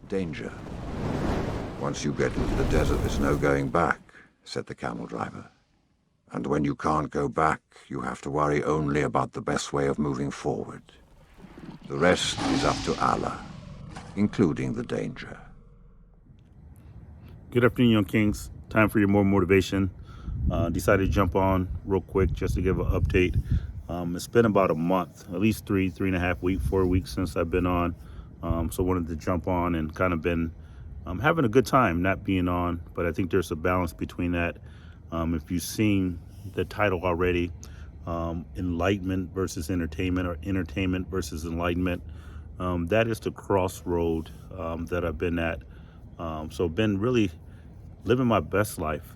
Danger. Once you get into the desert, there's no going back, said the camel driver. And when you can't go back, you have to worry only about the best way of moving forward. The rest is up to Allah, including the danger. Good afternoon, Young Kings. Time for your more motivation. Decided to jump on real quick just to give an update. It's been about a month, at least three and a half weeks, 4 weeks since I've been on. So wanted to jump on and kind of been having a good time not being on, but I think there's a balance between that. If you've seen the title already, Enlightenment versus Entertainment, or Entertainment versus Enlightenment, that is the crossroad that I've been at. So been really living my best life,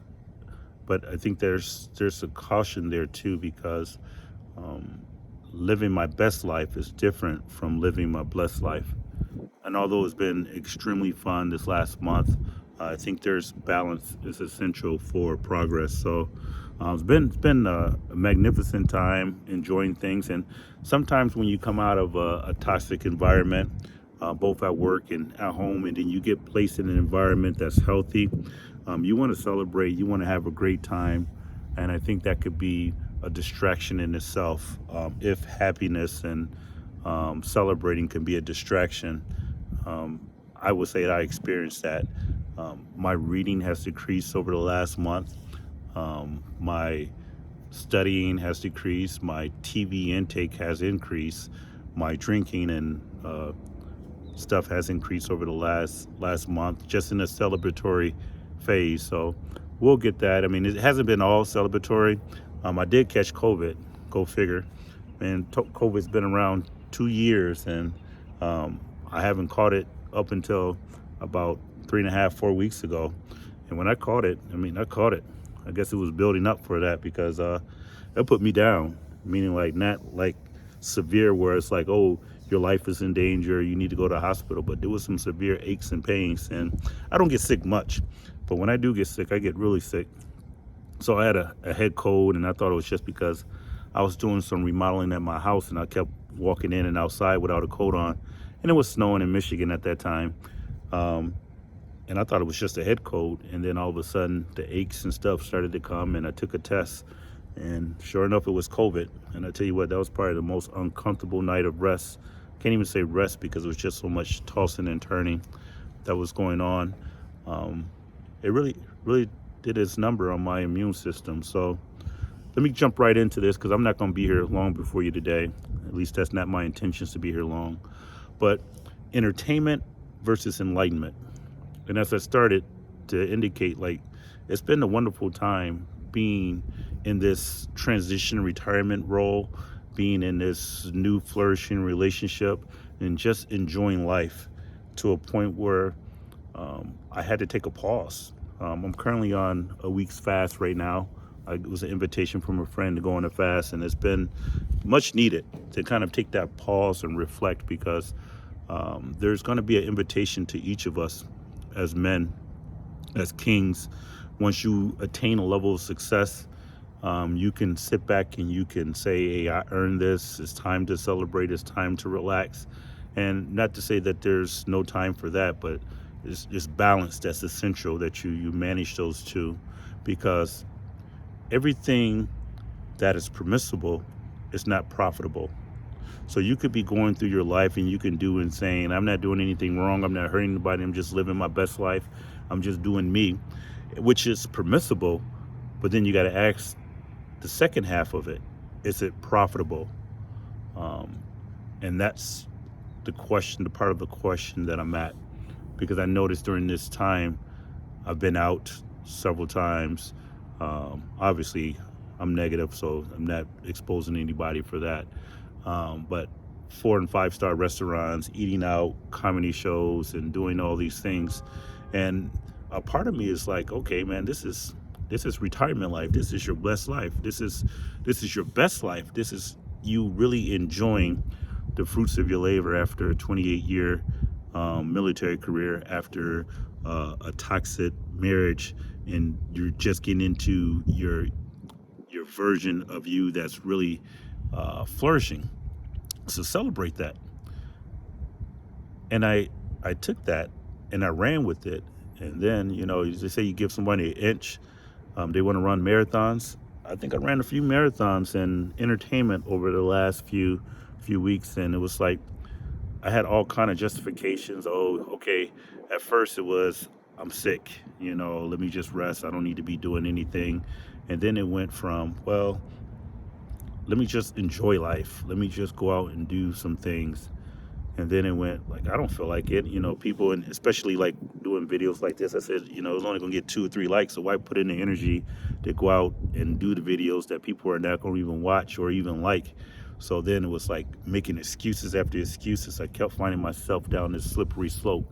but I think there's a caution there too, because living my best life is different from living my blessed life. And although it's been extremely fun this last month, I think there's balance is essential for progress. So it's been a magnificent time, enjoying things. And sometimes when you come out of a toxic environment, both at work and at home, and then you get placed in an environment that's healthy, you want to celebrate, you want to have a great time. And I think that could be a distraction in itself. If happiness and celebrating can be a distraction, I would say that I experienced that. My reading has decreased over the last month. My studying has decreased. My TV intake has increased. My drinking and stuff has increased over the last month, just in a celebratory phase. So we'll get that. I mean, it hasn't been all celebratory. I did catch COVID. Go figure. And COVID's been around 2 years, and I haven't caught it up until about 3.5, 4 weeks ago. And when I caught it, I caught it. I guess it was building up for that, because that put me down, meaning like not like severe where it's like, oh, your life is in danger, you need to go to the hospital. But there was some severe aches and pains, and I don't get sick much, but when I do get sick, I get really sick. So I had a head cold, and I thought it was just because I was doing some remodeling at my house, and I kept walking in and outside without a coat on, and it was snowing in Michigan at that time. And I thought it was just a head cold, and then all of a sudden the aches and stuff started to come, and I took a test, and sure enough it was COVID. And I tell you what, that was probably the most uncomfortable night of rest. Can't even say rest, because it was just so much tossing and turning that was going on. It really did its number on my immune system. So let me jump right into this, because I'm not going to be here long before you today. At least that's not my intentions, to be here long. But entertainment versus enlightenment. And as I started to indicate, like, it's been a wonderful time being in this transition retirement role, being in this new flourishing relationship, and just enjoying life to a point where I had to take a pause. I'm currently on a week's fast right now. It was an invitation from a friend to go on a fast, and it's been much needed to kind of take that pause and reflect, because there's going to be an invitation to each of us as men, as kings. Once you attain a level of success, you can sit back and you can say, hey, I earned this. It's time to celebrate. It's time to relax. And not to say that there's no time for that, but it's balance that's essential, that you manage those two, because everything that is permissible is not profitable. So you could be going through your life and you can do and saying, I'm not doing anything wrong, I'm not hurting anybody, I'm just living my best life, I'm just doing me, which is permissible. But then you got to ask the second half of it, is it profitable? And that's the question, the part of the question that I'm at, because I noticed during this time, I've been out several times. Obviously, I'm negative, so I'm not exposing anybody for that. But 4 and 5 star restaurants, eating out, comedy shows, and doing all these things. And a part of me is like, okay, man, this is retirement life. This is your blessed life. This is your best life. This is you really enjoying the fruits of your labor after a 28-year military career, after a toxic marriage, and you're just getting into your version of you that's really flourishing. So celebrate that. And I took that and I ran with it. And then, they say you give somebody an inch, they want to run marathons. I think I ran a few marathons in entertainment over the last few weeks, and it was like I had all kind of justifications. Oh, okay. At first it was I'm sick, let me just rest. I don't need to be doing anything. And then it went from, well, let me just enjoy life. Let me just go out and do some things. And then it went like I don't feel like it. People, and especially like doing videos like this, I said, it's only gonna get 2 or 3 likes, so why put in the energy to go out and do the videos that people are not gonna even watch or even like? So then it was like making excuses after excuses. I kept finding myself down this slippery slope.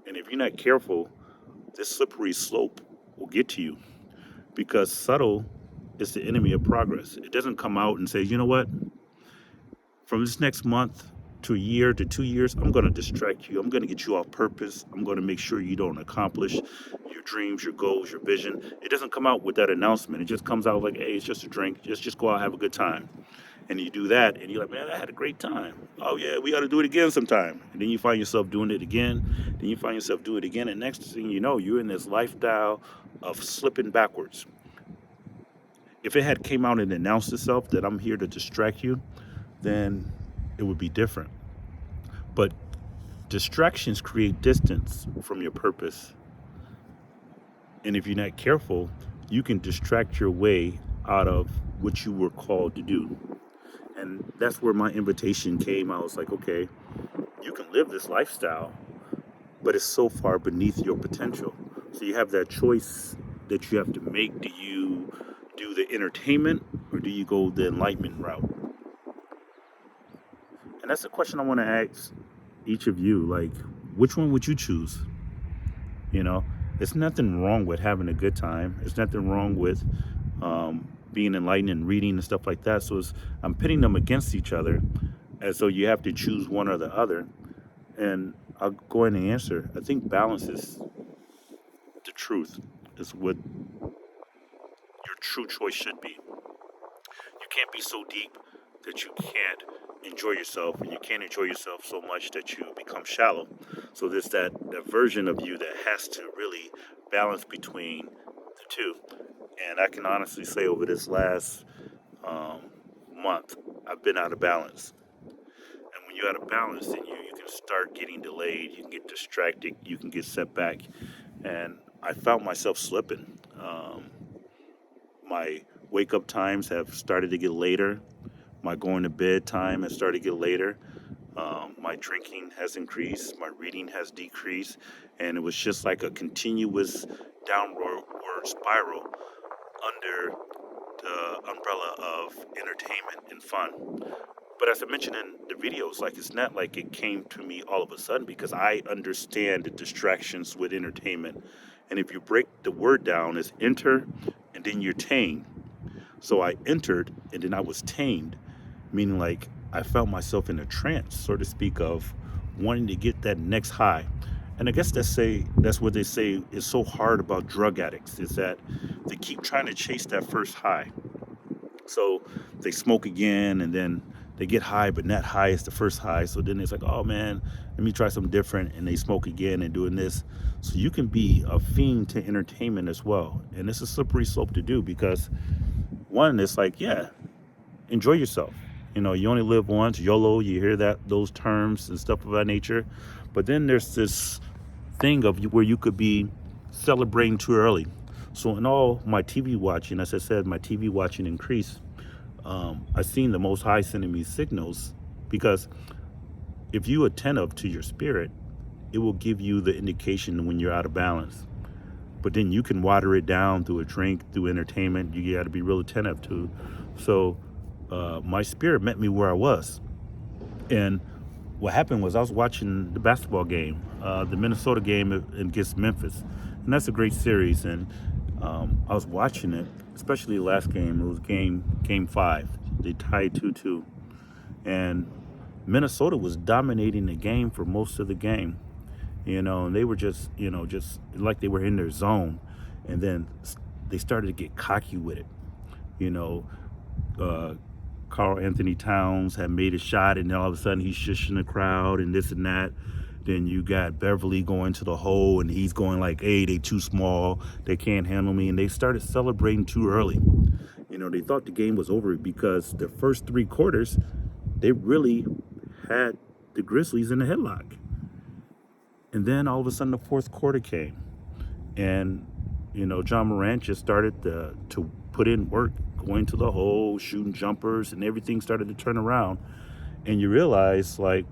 And if you're not careful, this slippery slope will get to you, because subtle is the enemy of progress. It doesn't come out and say, you know what? From this next month to a year to 2 years, I'm going to distract you. I'm going to get you off purpose. I'm going to make sure you don't accomplish your dreams, your goals, your vision. It doesn't come out with that announcement. It just comes out like, hey, it's just a drink. Just go out, have a good time. And you do that, and you're like, man, I had a great time. Oh, yeah, we got to do it again sometime. And then you find yourself doing it again. Then you find yourself doing it again. And next thing you know, you're in this lifestyle of slipping backwards. If it had came out and announced itself that I'm here to distract you, then it would be different. But distractions create distance from your purpose. And if you're not careful, you can distract your way out of what you were called to do. And that's where my invitation came. I was like, okay, you can live this lifestyle, but it's so far beneath your potential. So you have that choice that you have to make. Do you do the entertainment, or do you go the enlightenment route? And that's the question I want to ask each of you. Like, which one would you choose? There's nothing wrong with having a good time. There's nothing wrong with being enlightened and reading and stuff like that. So I'm pitting them against each other, as though you have to choose one or the other. And I'll go ahead and answer. I think balance is the truth, is what your true choice should be. You can't be so deep that you can't enjoy yourself, and you can't enjoy yourself so much that you become shallow. So there's that version of you that has to really balance between the two. And I can honestly say over this last month, I've been out of balance. And when you're out of balance, then you can start getting delayed, you can get distracted, you can get set back. And I found myself slipping. My wake up times have started to get later. My going to bed time has started to get later. My drinking has increased. My reading has decreased. And it was just like a continuous downward spiral under the umbrella of entertainment and fun. But as I mentioned in the videos, like, it's not like it came to me all of a sudden, because I understand the distractions with entertainment. And if you break the word down, it's enter and then you're tamed. So I entered and then I was tamed, meaning like I felt myself in a trance, so to speak, of wanting to get that next high. And I guess that's what they say is so hard about drug addicts, is that they keep trying to chase that first high. So they smoke again, and then they get high, but not high as the first high. So then it's like, oh man, let me try something different. And they smoke again and doing this. So you can be a fiend to entertainment as well. And it's a slippery slope to do, because one, it's like, yeah, enjoy yourself. You only live once, YOLO, you hear those terms and stuff of that nature. But then there's this thing of where you could be celebrating too early. So in all my TV watching, as I said, my TV watching increased. I've seen the Most High sending me signals, because if you attentive to your spirit, it will give you the indication when you're out of balance. But then you can water it down through a drink, through entertainment. You got to be real attentive to. So my spirit met me where I was. And what happened was I was watching the basketball game, the Minnesota game against Memphis. And that's a great series. And I was watching it, especially the last game. It was game 5. They tied 2-2. And Minnesota was dominating the game for most of the game. And they were just like they were in their zone. And then they started to get cocky with it. Carl Anthony Towns had made a shot, and then all of a sudden he's shushing the crowd and this and that. Then you got Beverly going to the hole, and he's going like, hey, they too small, they can't handle me. And they started celebrating too early. They thought the game was over because the first 3 quarters, they really had the Grizzlies in the headlock. And then all of a sudden, the fourth quarter came. And, John Morant just started to put in work, going to the hole, shooting jumpers, and everything started to turn around. And you realize, like,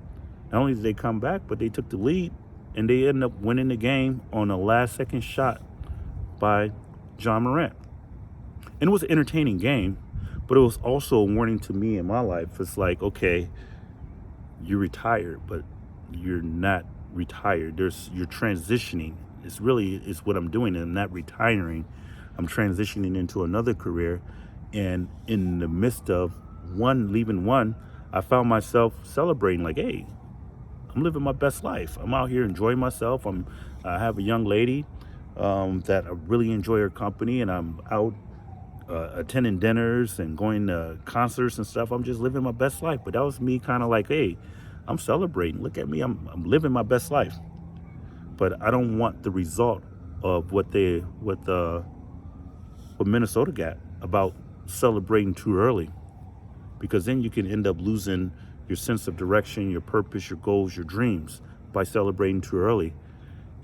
not only did they come back, but they took the lead, and they ended up winning the game on a last-second shot by John Morant. And it was an entertaining game, but it was also a warning to me in my life. It's like, okay, you're retired, but you're not retired. You're transitioning. It's what I'm doing. I'm not retiring. I'm transitioning into another career. And in the midst of leaving one, I found myself celebrating like, hey, I'm living my best life. I'm out here enjoying myself. I have a young lady that I really enjoy her company, and I'm out attending dinners and going to concerts and stuff. I'm just living my best life. But that was me kind of like, hey, I'm celebrating. Look at me. I'm living my best life. But I don't want the result of what Minnesota got about celebrating too early, because then you can end up losing your sense of direction, your purpose, your goals, your dreams by celebrating too early.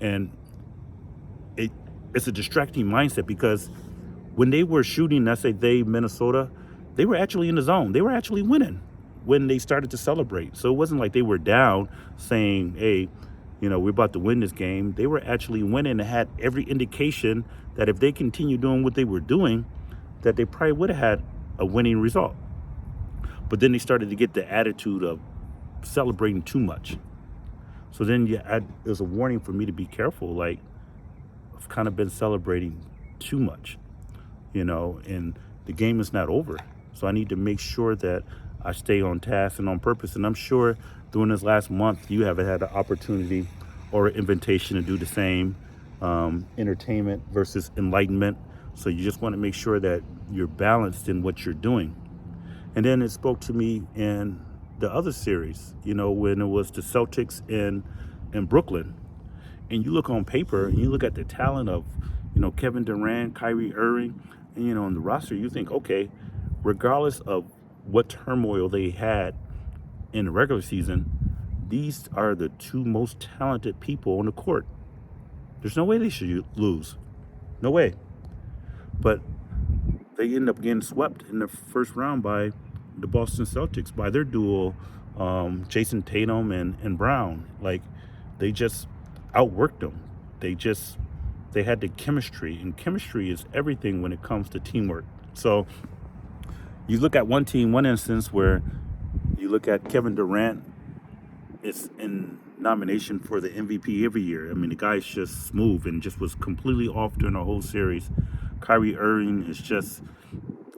And it's a distracting mindset, because when they were shooting, Minnesota, they were actually in the zone. They were actually winning when they started to celebrate. So it wasn't like they were down saying, hey, we're about to win this game. They were actually winning and had every indication that if they continued doing what they were doing, that they probably would have had a winning result. But then they started to get the attitude of celebrating too much. So then there's a warning for me to be careful. Like, I've kind of been celebrating too much, and the game is not over. So I need to make sure that I stay on task and on purpose. And I'm sure during this last month, you haven't had an opportunity or an invitation to do the same. Entertainment versus enlightenment. So you just want to make sure that you're balanced in what you're doing. And then it spoke to me in the other series, when it was the Celtics in Brooklyn. And you look on paper and you look at the talent of, Kevin Durant, Kyrie Irving, and, on the roster, you think, okay, regardless of what turmoil they had in the regular season, these are the two most talented people on the court. There's no way they should lose. No way. But they end up getting swept in the first round by the Boston Celtics, by their duo, Jason Tatum and Brown. Like, they just outworked them. They had the chemistry, and chemistry is everything when it comes to teamwork. So you look at one instance where you look at Kevin Durant is in nomination for the MVP every year. I mean, the guy's just smooth and just was completely off during the whole series. Kyrie Irving is just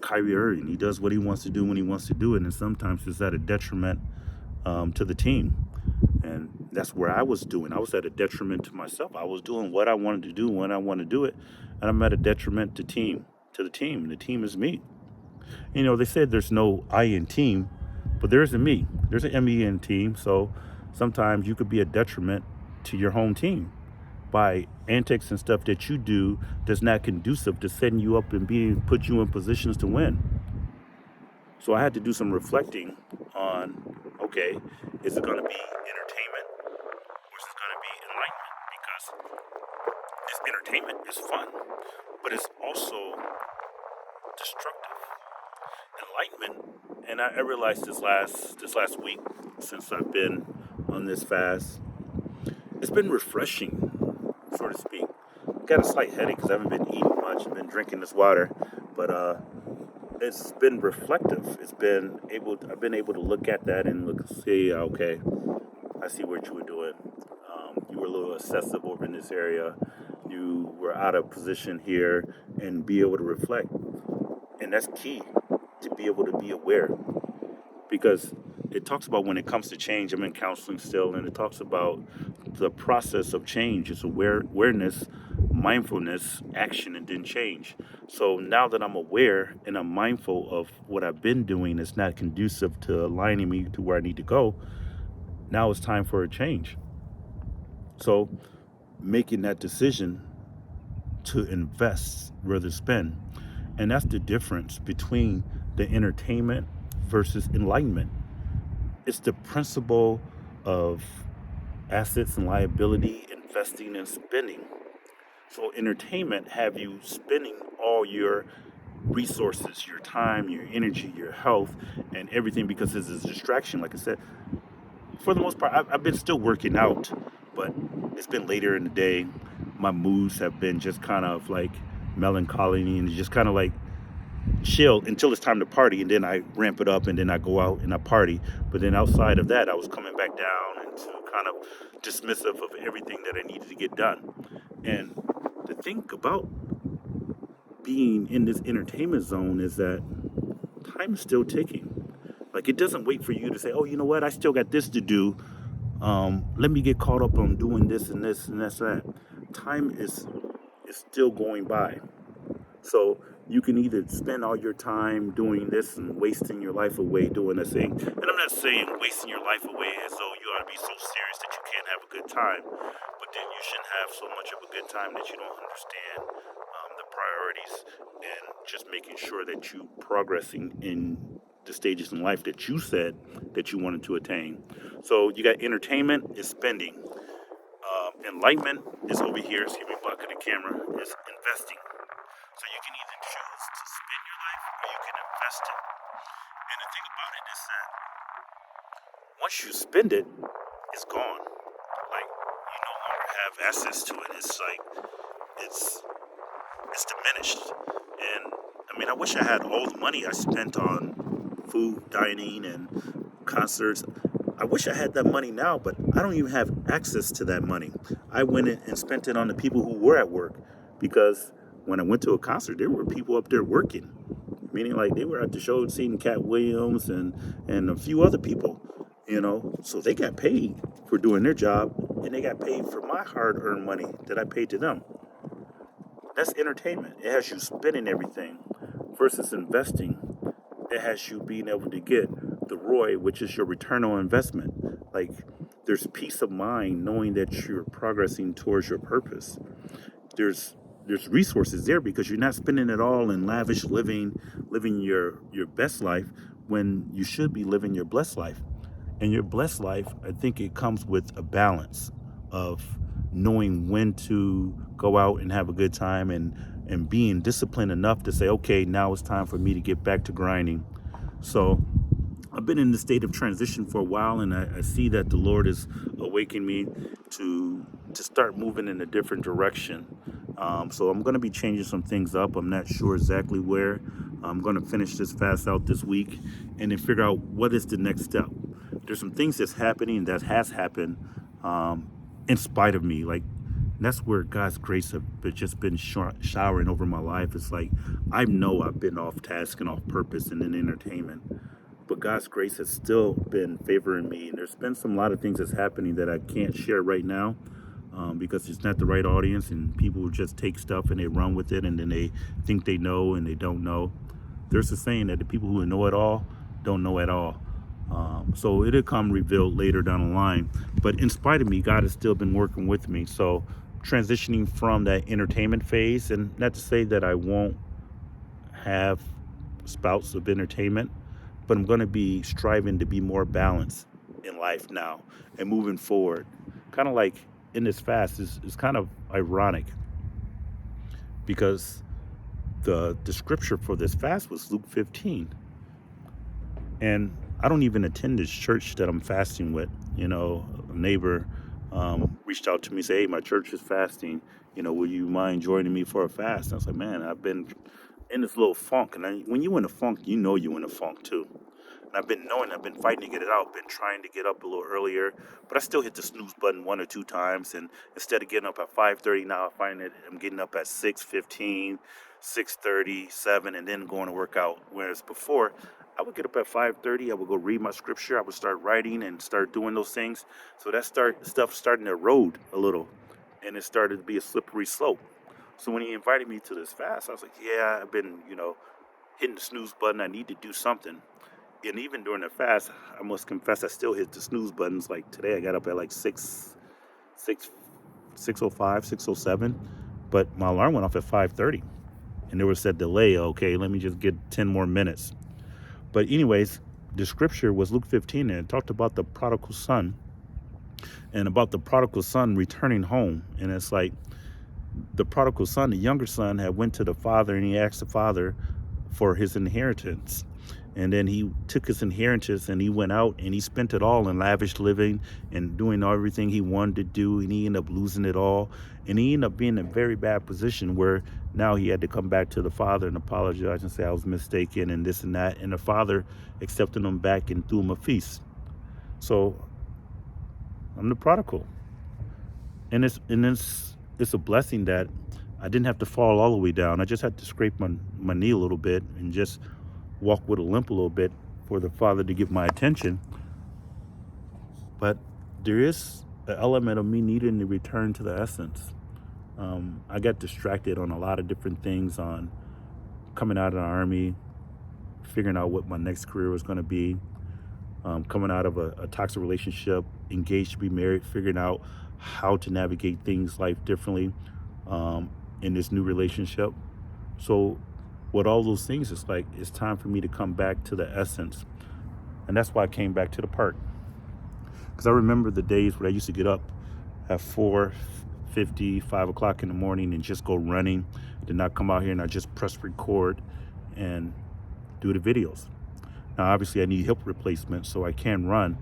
Kyrie Irving. He does what he wants to do when he wants to do it, and sometimes it's at a detriment to the team. And that's where I was doing. I was at a detriment to myself. I was doing what I wanted to do when I wanted to do it, and I'm at a detriment to the team. And the team is me. They said there's no I in team, but there's a me. There's an ME in team. So sometimes you could be a detriment to your home team by antics and stuff that you do that's not conducive to setting you up and put you in positions to win. So I had to do some reflecting on, okay, is it going to be entertainment or is it going to be enlightenment? Because this entertainment is fun, but it's also destructive. Enlightenment, and I realized this last week, since I've been on this fast, it's been refreshing, so to speak. Got a slight headache because I haven't been eating much. I've been drinking this water, but it's been reflective. I've been able to look at that and see, okay, I see what you were doing. You were a little excessive over in this area. You were out of position here, and be able to reflect. And that's key, to be able to be aware, because it talks about when it comes to change. I'm in counseling still, and it talks about the process of change. It's awareness, mindfulness, action, and then change. So now that I'm aware and I'm mindful of what I've been doing is not conducive to aligning me to where I need to go, now it's time for a change. So making that decision to invest rather spend. And that's the difference between the entertainment versus enlightenment. It's the principle of assets and liability, investing and spending. So entertainment have you spending all your resources, your time, your energy, your health, and everything because it's a distraction. Like I said, for the most part, I've been still working out, but it's been later in the day. My moods have been just kind of like melancholy and just kind of like chill until it's time to party, and then I ramp it up, and then I go out and I party. But then outside of that, I was coming back down into kind of dismissive of everything that I needed to get done. And the thing about being in this entertainment zone is that time is still ticking. Like it doesn't wait for you to say, "Oh, you know what? I still got this to do. Let me get caught up on doing this and this and that's that." Time is still going by. So you can either spend all your time doing this and wasting your life away doing this thing. And I'm not saying wasting your life away as though you ought to be so serious that you can't have a good time, but then you shouldn't have so much of a good time that you don't understand the priorities and just making sure that you progressing in the stages in life that you said that you wanted to attain. So you got entertainment is spending. Enlightenment is over here. Excuse me, bucket the camera is investing. So you can either choose to spend your life or you can invest it. And the thing about it is that once you spend it, it's gone. Like you no longer have access to it. It's like it's it's diminished. And I mean, I wish I had all the money I spent on food, dining, and concerts. I wish I had that money now, but I don't even have access to that money. I went in and spent it on the people who were at work because when I went to a concert, there were people up there working, meaning like they were at the show seeing Cat Williams and a few other people, so they got paid for doing their job and they got paid for my hard-earned money that I paid to them. That's entertainment. It has you spending everything versus investing. It has you being able to get the ROI, which is your return on investment. Like there's peace of mind knowing that you're progressing towards your purpose. There's there's resources there because you're not spending it all in lavish living your best life when you should be living your blessed life. And your blessed life, I think it comes with a balance of knowing when to go out and have a good time and being disciplined enough to say, okay, now it's time for me to get back to grinding. So I've been in the state of transition for a while, and I see that the Lord is awakening me to start moving in a different direction. So I'm going to be changing some things up. I'm not sure exactly where. I'm going to finish this fast out this week, and then figure out what is the next step. There's some things that's happening that has happened in spite of me. Like that's where God's grace have just been showering over my life. It's like I know I've been off task and off purpose and in entertainment, but God's grace has still been favoring me. And there's been some lot of things that's happening that I can't share right now because it's not the right audience, and people just take stuff and they run with it, and then they think they know and they don't know. There's a saying that the people who know it all don't know at all. So it'll come revealed later down the line. But in spite of me, God has still been working with me. So transitioning from that entertainment phase, and not to say that I won't have spouts of entertainment, but I'm going to be striving to be more balanced in life now and moving forward. Kind of like in this fast is kind of ironic because the scripture for this fast was Luke 15. And I don't even attend this church that I'm fasting with. A neighbor reached out to me, say, "Hey, my church is fasting. Will you mind joining me for a fast?" And I was like, "Man, I've been in this little funk." And when you in a funk, you're in a funk too. And I've been fighting to get it out, been trying to get up a little earlier, but I still hit the snooze button one or two times. And instead of getting up at 5:30, now I find that I'm getting up at 6:15, 6:30, 7, and then going to work out. Whereas before, I would get up at 5:30, I would go read my scripture, I would start writing and start doing those things. So that stuff starting to erode a little, and it started to be a slippery slope. So when he invited me to this fast, I was like, yeah, I've been, hitting the snooze button. I need to do something. And even during the fast, I must confess, I still hit the snooze buttons. Like today, I got up at like 6, 6:05, 6:07, but my alarm went off at 5:30, and there was that delay. Okay, let me just get 10 more minutes. But anyways, the scripture was Luke 15, and it talked about the prodigal son, and about the prodigal son returning home. And it's like the prodigal son, the younger son, had went to the father, and he asked the father for his inheritance. And then he took his inheritance and he went out and he spent it all in lavish living and doing everything he wanted to do. And he ended up losing it all. And he ended up being in a very bad position where now he had to come back to the father and apologize and say, I was mistaken and this and that. And the father accepted him back and threw him a feast. So I'm the prodigal. And it's a blessing that I didn't have to fall all the way down. I just had to scrape my knee a little bit and just walk with a limp a little bit for the father to give my attention. But there is an element of me needing to return to the essence. I got distracted on a lot of different things, on coming out of the army, figuring out what my next career was going to be, coming out of a toxic relationship, engaged to be married, figuring out how to navigate life differently in this new relationship. So with all those things, it's like it's time for me to come back to the essence. And that's why I came back to the park. Because I remember the days where I used to get up at 4:50, 5 o'clock in the morning and just go running. Then I come out here and I just press record and do the videos. Now, obviously, I need hip replacement, so I can run.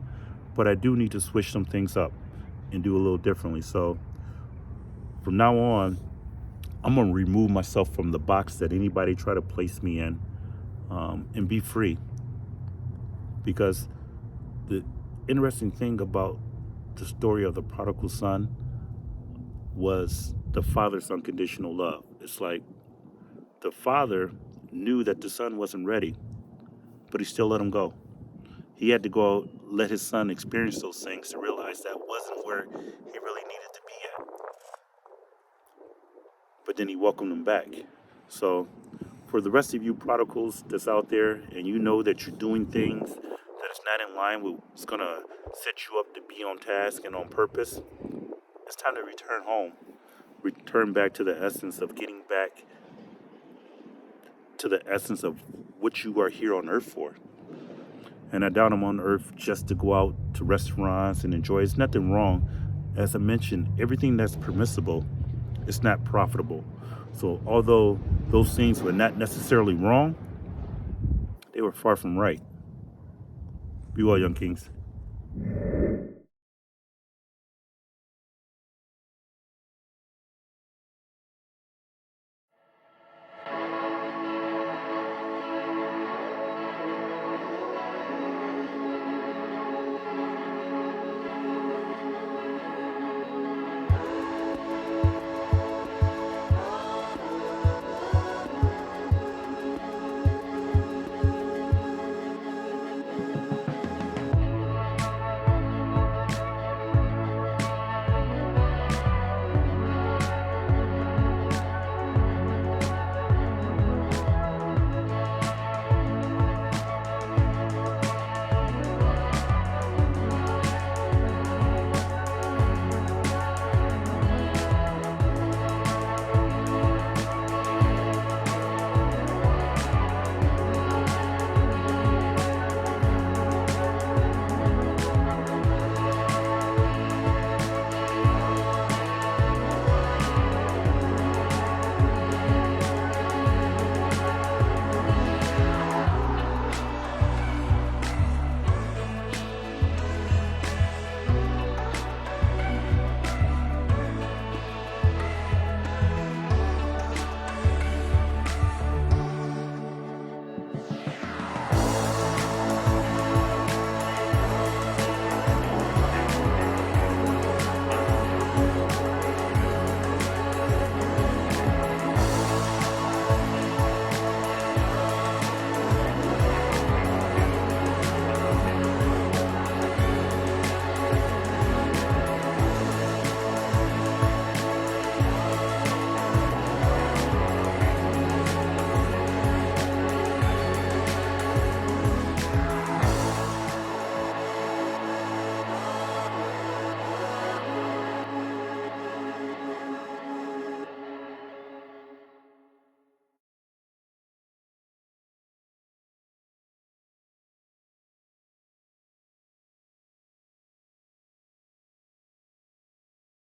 But I do need to switch some things up and do a little differently. So from now on, I'm going to remove myself from the box that anybody try to place me in, and be free. Because the interesting thing about the story of the prodigal son was the father's unconditional love. It's like the father knew that the son wasn't ready, but he still let him go. He had to go let his son experience those things to realize that wasn't where he really needed to be at. But then he welcomed him back. So for the rest of you prodigals that's out there and you know that you're doing things that is not in line with what's going to set you up to be on task and on purpose, it's time to return home. Return back to the essence of getting back to the essence of what you are here on earth for. And I doubt I'm on earth just to go out to restaurants and enjoy. There's nothing wrong. As I mentioned, everything that's permissible is not profitable. So although those things were not necessarily wrong, they were far from right. Be well, young kings.